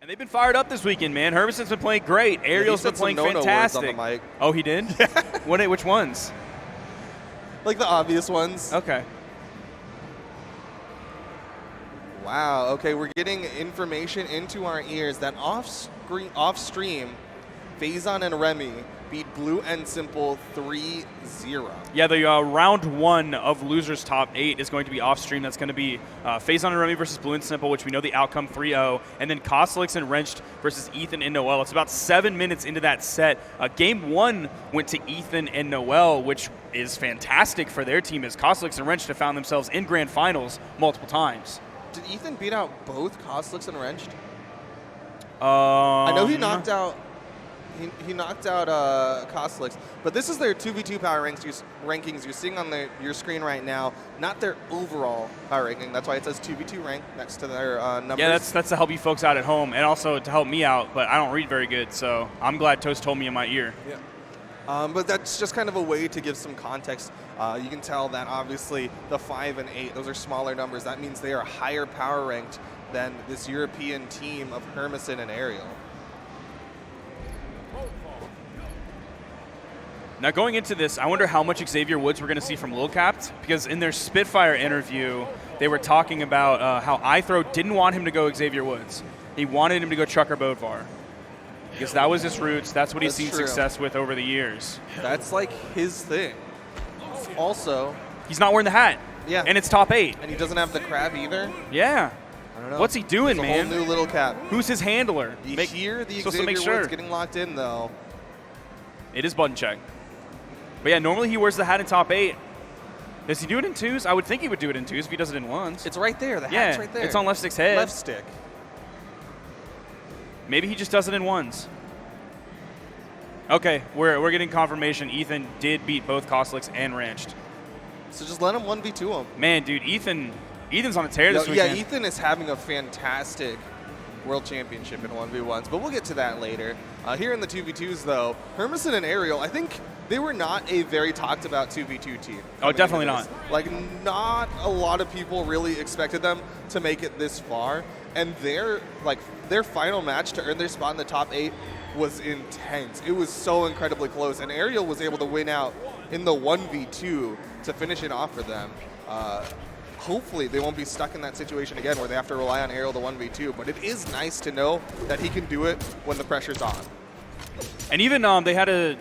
They've been fired up this weekend, man. Hermisen's been playing great. Ariel's been playing fantastic. Words on the mic. Oh, he did? Which ones? Like the obvious ones. Okay. Wow. Okay, we're getting information into our ears that off-stream, Faison and Remy beat Blue and Simple 3-0. Yeah, the round one of losers top 8 is going to be off stream. That's going to be Faison and Remy versus Blue and Simple, which we know the outcome 3-0, and then Kostelix and Wrenched versus Ethan and Noel. It's about 7 minutes into that set. Game 1 went to Ethan and Noel, which is fantastic for their team, as Kostelix and Wrenched have found themselves in grand finals multiple times. Did Ethan beat out both Kostelix and Wrenched? I know he knocked out. He knocked out Kostelix, but this is their 2v2 power rankings you're seeing on your screen right now, not their overall power ranking. That's why it says 2v2 rank next to their numbers. Yeah, that's to help you folks out at home, and also to help me out, but I don't read very good, so I'm glad Toast told me in my ear. Yeah. But that's just kind of a way to give some context. You can tell that obviously the 5 and 8, those are smaller numbers. That means they are higher power ranked than this European team of Hermisen and Ariel. Now going into this, I wonder how much Xavier Woods we're going to see from Lil Capt, because in their Spitfire interview, they were talking about how Ithrow didn't want him to go Xavier Woods. He wanted him to go Chucker Bodvar, because that was his roots. That's what he's seen success with over the years. That's like his thing. Also, he's not wearing the hat. Yeah. And it's top 8. And he doesn't have the crab either. Yeah. I don't know. What's he doing, it's man? A whole new Little Cap. Who's his handler? Here, the Xavier Woods getting locked in, though. It is button check. But yeah, normally he wears the hat in top 8. Does he do it in 2s? I would think he would do it in 2s if he does it in 1s. It's right there. The hat's right there. It's on left stick's head. Left stick. Maybe he just does it in 1s. Okay, we're getting confirmation. Ethan did beat both Kostelix and Wrenched. So just let him 1v2 him. Man, dude, Ethan's on a tear this weekend. Yeah, Ethan is having a fantastic World Championship in 1v1s, but we'll get to that later. Here in the 2v2s, though, Hermisen and Ariel, I think they were not a very talked about 2v2 team. Oh, definitely not. Like, not a lot of people really expected them to make it this far, and their final match to earn their spot in the top 8 was intense. It was so incredibly close, and Ariel was able to win out in the 1v2 to finish it off for them. Hopefully they won't be stuck in that situation again where they have to rely on Ariel to 1v2, but it is nice to know that he can do it when the pressure's on. And even they had a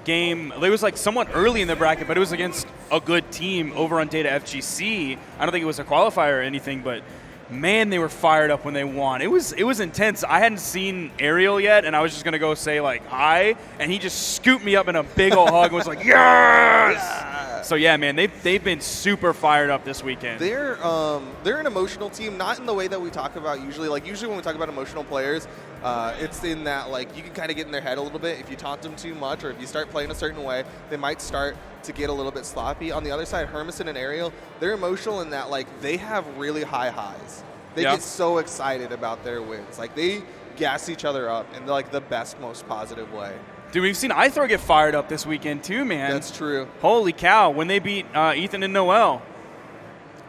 game, it was like somewhat early in the bracket, but it was against a good team over on Data FGC. I don't think it was a qualifier or anything, but man, they were fired up when they won. It was intense. I hadn't seen Ariel yet, and I was just going to go say, like, hi, and he just scooped me up in a big old hug and was like, yes! Yeah! So, yeah, man, they've been super fired up this weekend. They're an emotional team, not in the way that we talk about usually. Like, usually when we talk about emotional players, it's in that, like, you can kind of get in their head a little bit. If you taunt them too much or if you start playing a certain way, they might start to get a little bit sloppy. On the other side, Hermisen and Ariel, they're emotional in that, like, they have really high highs. They get so excited about their wins. Like, they gas each other up in, like, the best, most positive way. Dude, we've seen Ithrow get fired up this weekend too, man. That's true. Holy cow, when they beat Ethan and Noel.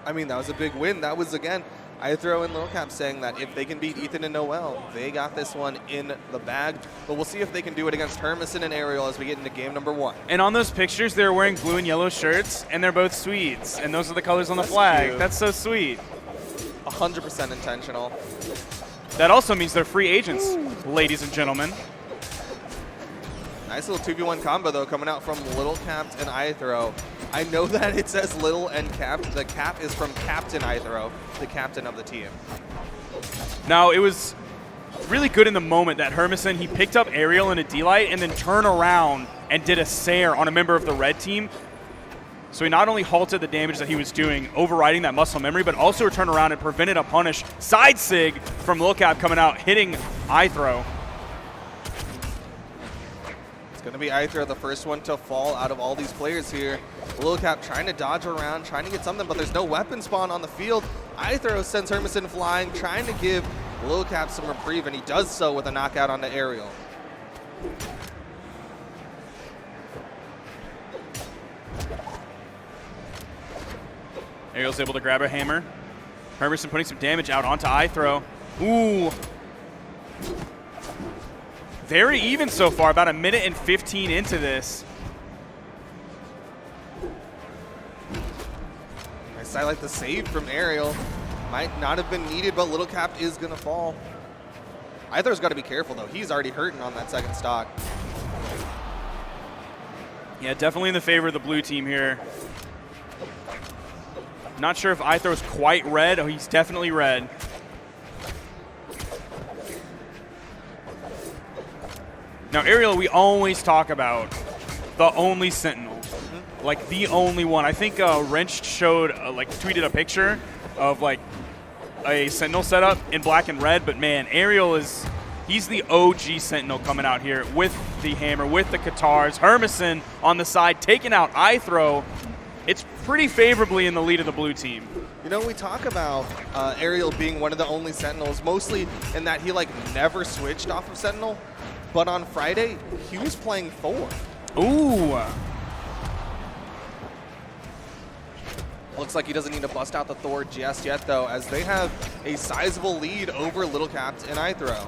I mean, that was a big win. That was, again, Ithrow and Lil Cap saying that if they can beat Ethan and Noel, they got this one in the bag. But we'll see if they can do it against Hermisen and Ariel as we get into game number 1. And on those pictures, they're wearing blue and yellow shirts, and they're both Swedes. And those are the colors on the flag. Cute. That's so sweet. 100% intentional. That also means they're free agents, ladies and gentlemen. Nice little 2v1 combo, though, coming out from Little Cap and Ithrow. I know that it says Little and Cap. The Cap is from Captain Ithrow, the captain of the team. Now, it was really good in the moment that Hermisen, he picked up Ariel in a D-Light and then turned around and did a Sair on a member of the red team. So he not only halted the damage that he was doing, overriding that muscle memory, but also turned around and prevented a punish side sig from Lil Cap coming out, hitting Ithrow. Going to be Ithrow, the first one to fall out of all these players here. Lil Cap trying to dodge around, trying to get something, but there's no weapon spawn on the field. Ithrow sends Hermisen flying, trying to give Lil Cap some reprieve, and he does so with a knockout onto Ariel. Ariel's able to grab a hammer. Hermisen putting some damage out onto Ithrow. Ooh. Very even so far, about 1:15 into this. I like the save from Aerial. Might not have been needed, but Little Cap is going to fall. Ithrow's got to be careful, though. He's already hurting on that second stock. Yeah, definitely in the favor of the blue team here. Not sure if Ithrow's quite red. Oh, he's definitely red. Now, Aerial, we always talk about the only Sentinel. Like, the only one. I think Wrench showed, tweeted a picture of, like, a Sentinel setup in black and red. But, man, Aerial he's the OG Sentinel coming out here with the hammer, with the Katars. Hermisen on the side, taking out Ithrow. It's pretty favorably in the lead of the blue team. You know, we talk about Aerial being one of the only Sentinels, mostly in that he, like, never switched off of Sentinel. But on Friday, he was playing Thor. Ooh. Looks like he doesn't need to bust out the Thor just yet, though, as they have a sizable lead over Little Cap and Ithrow.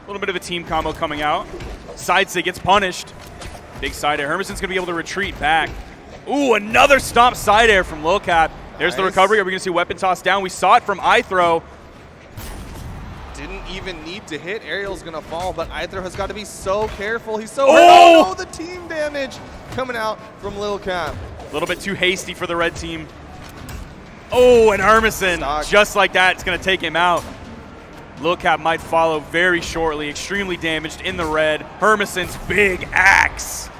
A little bit of a team combo coming out. Sidestick gets punished. Big side air. Hermisen's going to be able to retreat back. Ooh, another stomp side air from Lil Cap. There's the recovery. Are we going to see weapon toss down? We saw it from Ithrow. Didn't even need to hit. Aerial's going to fall, but Ithrow has got to be so careful. He's so Oh! no, the team damage coming out from Lil Cap. A little bit too hasty for the red team. Oh, and Hermisen, just like that, it's going to take him out. Lil Cap might follow very shortly. Extremely damaged in the red. Hermisen's big axe.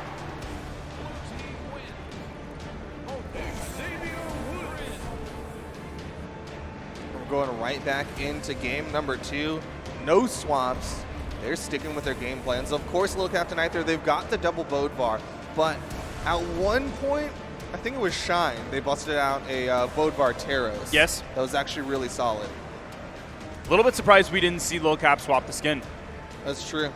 We're going right back into game number 2. No swaps. They're sticking with their game plans. Of course, Lil Cap and Ithrow, they've got the double Bodvar, but at one point, I think it was Shine, they busted out a Bodvar Taros. Yes. That was actually really solid. A little bit surprised we didn't see Lil Cap swap the skin. That's true.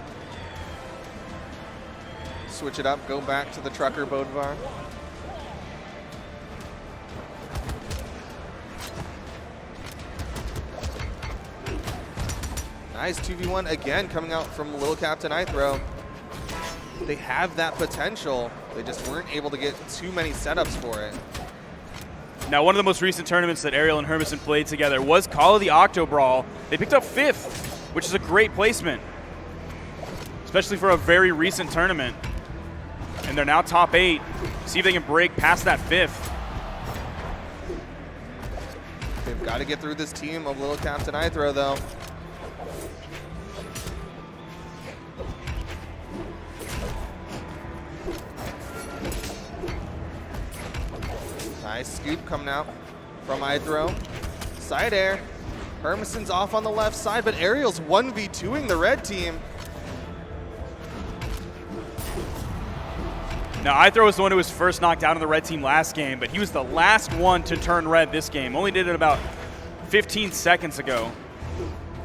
Switch it up, go back to the Trucker Bodvar. Nice 2v1 again coming out from Lil Cap and Ithrow. They have that potential. They just weren't able to get too many setups for it. Now, one of the most recent tournaments that Aerial and Hermisen played together was Call of the Octo Brawl. They picked up 5th, which is a great placement, especially for a very recent tournament. And they're now top 8. See if they can break past that 5th. They've got to get through this team of Lil Cap and Ithrow, though. Nice scoop coming out from Ithrow. Side air. Hermisen's off on the left side, but Aerial's 1v2ing the red team. Now, Ithrow was the one who was first knocked out on the red team last game, but he was the last one to turn red this game. Only did it about 15 seconds ago.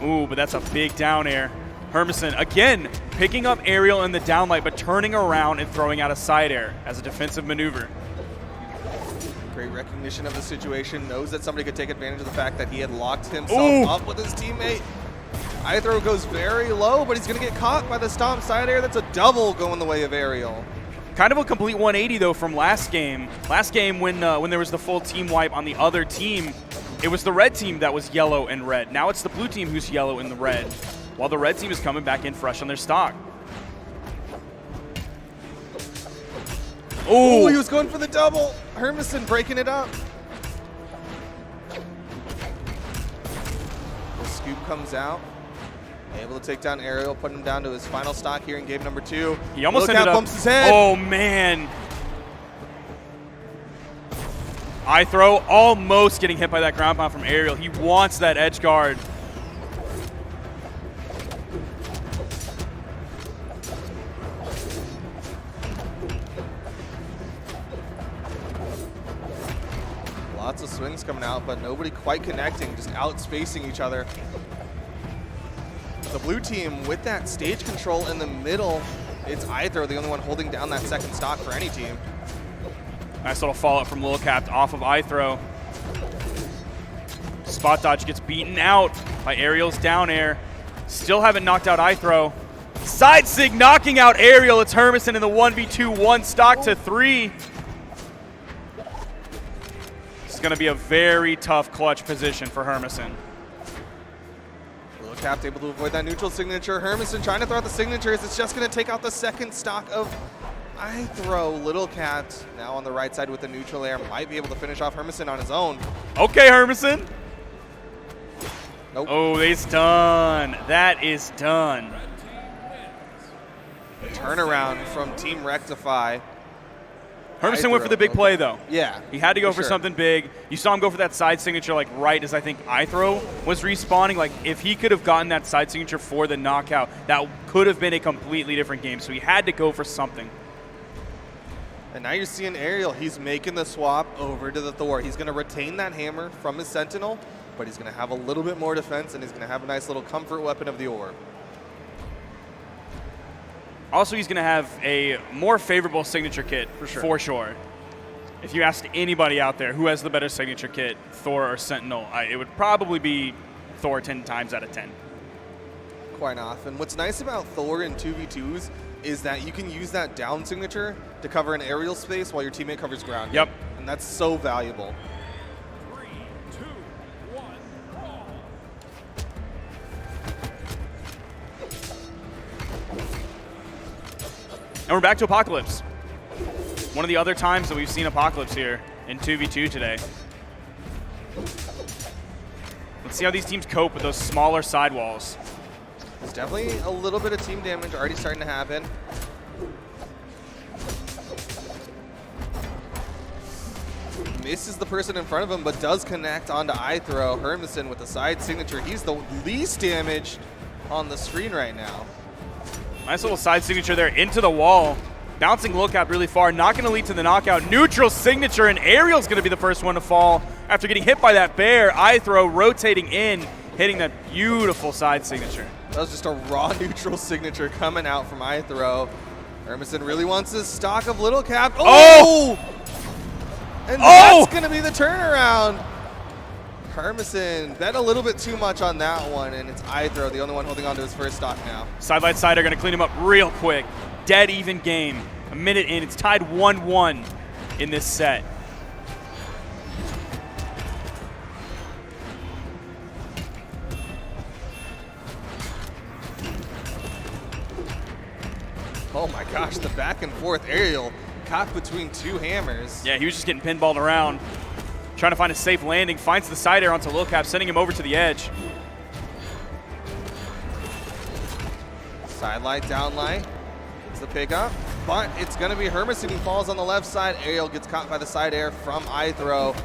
Ooh, but that's a big down air. Hermisen, again, picking up Aerial in the downlight, but turning around and throwing out a side air as a defensive maneuver. Great recognition of the situation, knows that somebody could take advantage of the fact that he had locked himself up with his teammate. Ithrow goes very low, but he's going to get caught by the stomp side air. That's a double going the way of Aerial. Kind of a complete 180, though, from last game. Last game, when there was the full team wipe on the other team, it was the red team that was yellow and red. Now it's the blue team who's yellow and the red, while the red team is coming back in fresh on their stock. Oh, he was going for the double. Hermisen breaking it up. The scoop comes out. Able to take down Aerial, putting him down to his final stock here in game number 2. He almost ended up. Bumps his head. Oh, man. Ithrow almost getting hit by that ground pound from Aerial. He wants that edge guard. Lots of swings coming out, but nobody quite connecting, just outspacing each other. The blue team with that stage control in the middle, it's Ithrow, the only one holding down that second stock for any team. Nice little follow-up from Lil Cap off of Ithrow. Spot dodge gets beaten out by Aerial's down air. Still haven't knocked out Ithrow. Side sig knocking out Aerial. It's Hermisen in the 1v2, 1 stock to 3. It's going to be a very tough clutch position for Hermisen. Cap able to avoid that neutral signature. Hermisen trying to throw out the signatures. It's just going to take out the second stock of Ithrow. Little Cat now on the right side with the neutral air. Might be able to finish off Hermisen on his own. Okay, Hermisen. Nope. Oh, it's done. That is done. Turnaround from Team Rectify. Hermisen went for the big play, though. Yeah. He had to go for sure. something big. You saw him go for that side signature, like, right as I think Ithrow was respawning. Like, if he could have gotten that side signature for the knockout, that could have been a completely different game. So he had to go for something. And now you're seeing Aerial. He's making the swap over to the Thor. He's going to retain that hammer from his Sentinel, but he's going to have a little bit more defense, and he's going to have a nice little comfort weapon of the orb. Also, he's going to have a more favorable signature kit, for sure. If you asked anybody out there who has the better signature kit, Thor or Sentinel, it would probably be Thor 10 times out of 10. Quite often. What's nice about Thor in 2v2s is that you can use that down signature to cover an aerial space while your teammate covers ground. Yep. And that's so valuable. 3, 2, 1, brawl. And we're back to Apocalypse. One of the other times that we've seen Apocalypse here in 2v2 today. Let's see how these teams cope with those smaller sidewalls. There's definitely a little bit of team damage already starting to happen. Misses the person in front of him, but does connect onto Ithrow. Hermisen with the side signature. He's the least damaged on the screen right now. Nice little side signature there into the wall. Bouncing lookout really far, not going to lead to the knockout. Neutral signature, and Aerial's going to be the first one to fall after getting hit by that bear. Ithrow rotating in, hitting that beautiful side signature. That was just a raw neutral signature coming out from Ithrow. Hermisen really wants his stock of Little Cap. Oh! And that's going to be the turnaround. Hermisen bet a little bit too much on that one, and it's Ithrow, the only one holding on to his first stock now. Side by side are going to clean him up real quick. Dead even game. A minute in. It's tied 1-1 in this set. Oh my gosh, the back and forth Aerial caught between two hammers. Yeah, he was just getting pinballed around. Trying to find a safe landing. Finds the side air onto Lil Cap, sending him over to the edge. Side light, down light. Gets the pickup. But it's going to be Hermisen who falls on the left side. Aerial gets caught by the side air from Ithrow.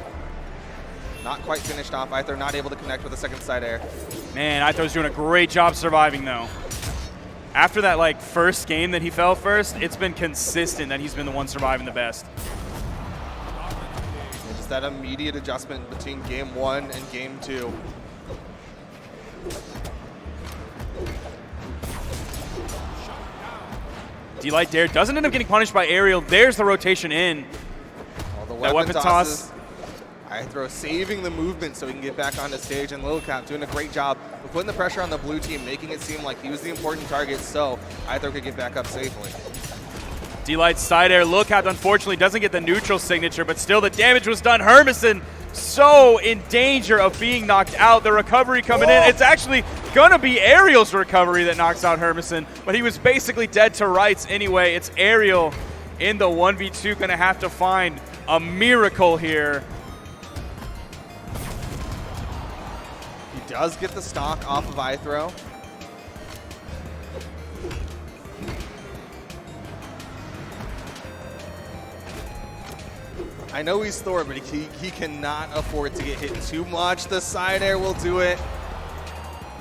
Not quite finished off. Ithrow not able to connect with the second side air. Man, Ithrow's doing a great job surviving, though. After that first game that he fell first, it's been consistent that he's been the one surviving the best. Just that immediate adjustment between game 1 and game 2. D-Light Dare doesn't end up getting punished by Aerial. There's the rotation in. All the That weapon toss. Ithrow saving the movement so he can get back onto stage, and Lil Cap doing a great job of putting the pressure on the blue team, making it seem like he was the important target so Ithrow could get back up safely. D-Light side air. Lil Cap unfortunately doesn't get the neutral signature, but still the damage was done. Hermisen so in danger of being knocked out. The recovery coming in. It's actually gonna be Aerial's recovery that knocks out Hermisen, but he was basically dead to rights anyway. It's Aerial in the 1v2, gonna have to find a miracle here. He does get the stock off of Ithrow. I know he's Thor, but he cannot afford to get hit too much. The side air will do it.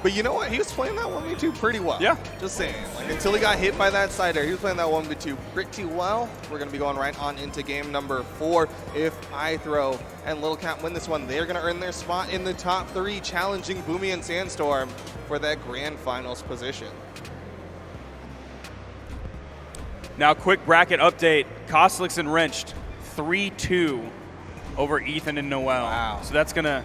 But you know what? He was playing that 1v2 pretty well. Yeah. Just saying. Until he got hit by that side air, he was playing that 1v2 pretty well. We're going to be going right on into game number 4. If Ithrow and Lil Cap win this one, they're going to earn their spot in the top 3, challenging Boomy and Sandstorm for that grand finals position. Now, quick bracket update. Kostelix and Wrenched 3-2 over Ethan and Noel. Wow. So that's going to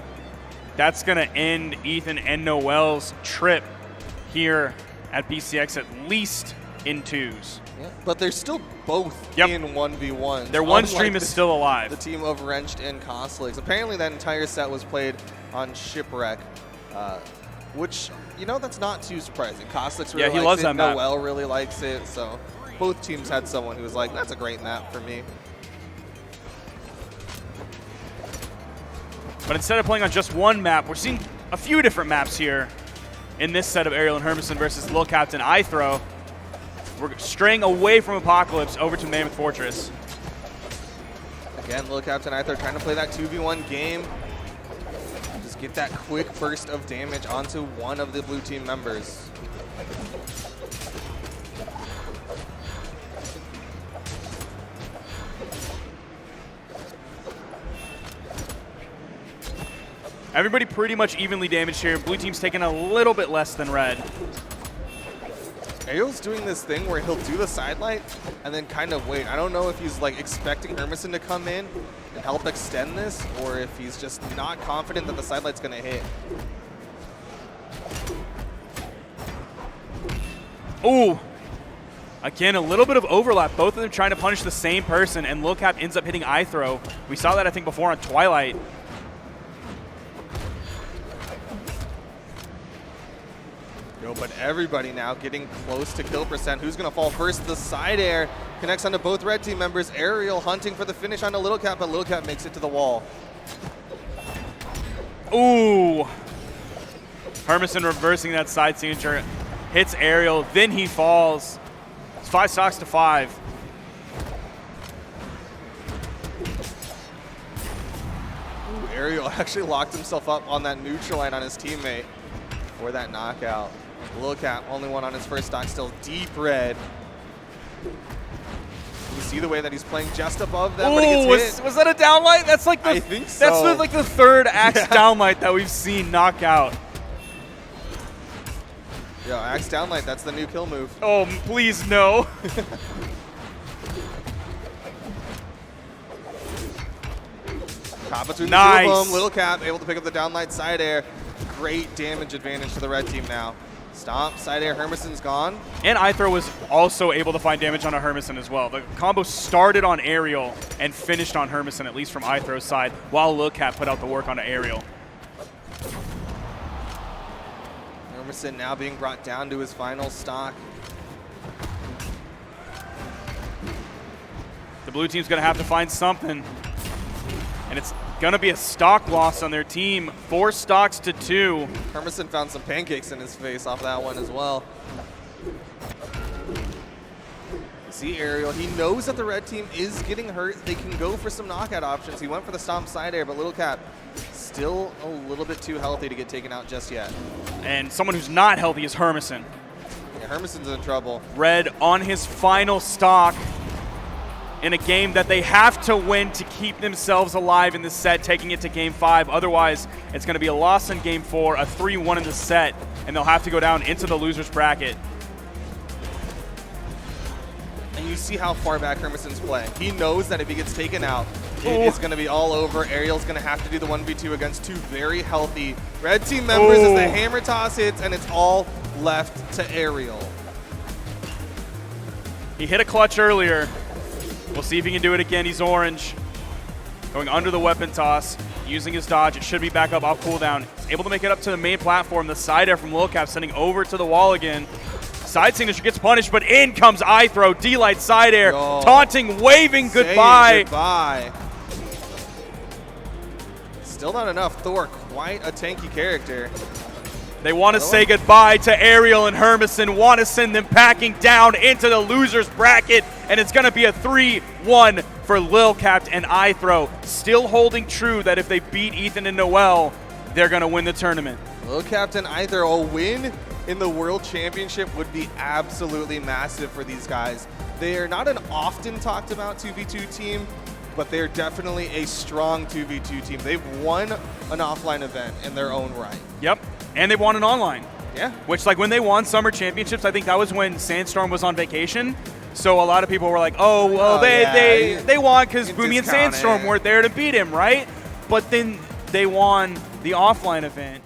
that's going to end Ethan and Noel's trip here at BCX, at least in 2s. Yeah, but they're still both in 1v1. Their one stream is still alive. The team of Wrenched and Costlix. Apparently that entire set was played on Shipwreck, which, you know, that's not too surprising. Costlix really he likes loves it. that map. Noel really likes it. So both teams had someone who was like, that's a great map for me. But instead of playing on just one map, we're seeing a few different maps here in this set of Aerial and Hermisen versus Lil Captain Ithrow. We're straying away from Apocalypse over to Mammoth Fortress. Again, Lil Captain Ithrow trying to play that 2v1 game. Just get that quick burst of damage onto one of the blue team members. Everybody pretty much evenly damaged here. Blue team's taking a little bit less than red. Ariel's doing this thing where he'll do the sidelight and then kind of wait. I don't know if he's like expecting Hermisen to come in and help extend this, or if he's just not confident that the sidelight's gonna hit. Ooh. Again, a little bit of overlap. Both of them trying to punish the same person, and Lil Cap ends up hitting Ithrow. We saw that, I think, before on Twilight. But everybody now getting close to kill percent. Who's going to fall first? The side air connects onto both red team members. Ariel hunting for the finish onto Lil Cap, but Lil Cap makes it to the wall. Ooh. Hermisen reversing that side signature. Hits Ariel, then he falls. It's 5 stocks to 5. Ooh, Ariel actually locked himself up on that neutral line on his teammate for that knockout. Lil Cap, only one on his first stock, still deep red. You see the way that he's playing just above them, but he gets hit. Was that a downlight? That's like the, I think so. That's like the third Axe downlight that we've seen knock out. Yo, Axe downlight, that's the new kill move. Oh, please no. Caught between the two of them. Lil Cap able to pick up the downlight side air. Great damage advantage for the red team now. Stomp, side air, Hermisen's gone. And Ithrow was also able to find damage on a Hermisen as well. The combo started on Ariel and finished on Hermisen, at least from Ithrow's side, while Lil Cap put out the work on Ariel. Hermisen now being brought down to his final stock. The blue team's going to have to find something. And it's going to be a stock loss on their team. 4 stocks to 2. Hermisen found some pancakes in his face off that one as well. You see Ariel, he knows that the red team is getting hurt. They can go for some knockout options. He went for the stomp side air, but Lil Cap still a little bit too healthy to get taken out just yet. And someone who's not healthy is Hermisen. Yeah, Hermisen's in trouble. Red on his final stock in a game that they have to win to keep themselves alive in this set, taking it to Game 5. Otherwise, it's going to be a loss in Game 4, a 3-1 in the set, and they'll have to go down into the loser's bracket. And you see how far back Hermisen's playing. He knows that if he gets taken out, it is going to be all over. Ariel's going to have to do the 1v2 against 2 very healthy red team members as the hammer toss hits, and it's all left to Ariel. He hit a clutch earlier. We'll see if he can do it again. He's orange. Going under the weapon toss, using his dodge. It should be back up off cooldown. He's able to make it up to the main platform. The side air from Lil Cap sending over to the wall again. Side signature gets punished, but in comes Ithrow. D-Light side air, taunting, waving goodbye. Goodbye. Still not enough. Thor, quite a tanky character. They want to say goodbye to Ariel and Hermisen, want to send them packing down into the loser's bracket, and it's going to be a 3-1 for Lil Cap and Ithrow, still holding true that if they beat Ethan and Noel, they're going to win the tournament. Lil Cap and Ithrow, a win in the World Championship would be absolutely massive for these guys. They are not an often talked about 2v2 team, but they're definitely a strong 2v2 team. They've won an offline event in their own right. Yep. And they won an online. Yeah. Which, like, when they won Summer Championships, I think that was when Sandstorm was on vacation. So a lot of people were like, oh, well, they won because Boomy and Sandstorm weren't there to beat him, right? But then they won the offline event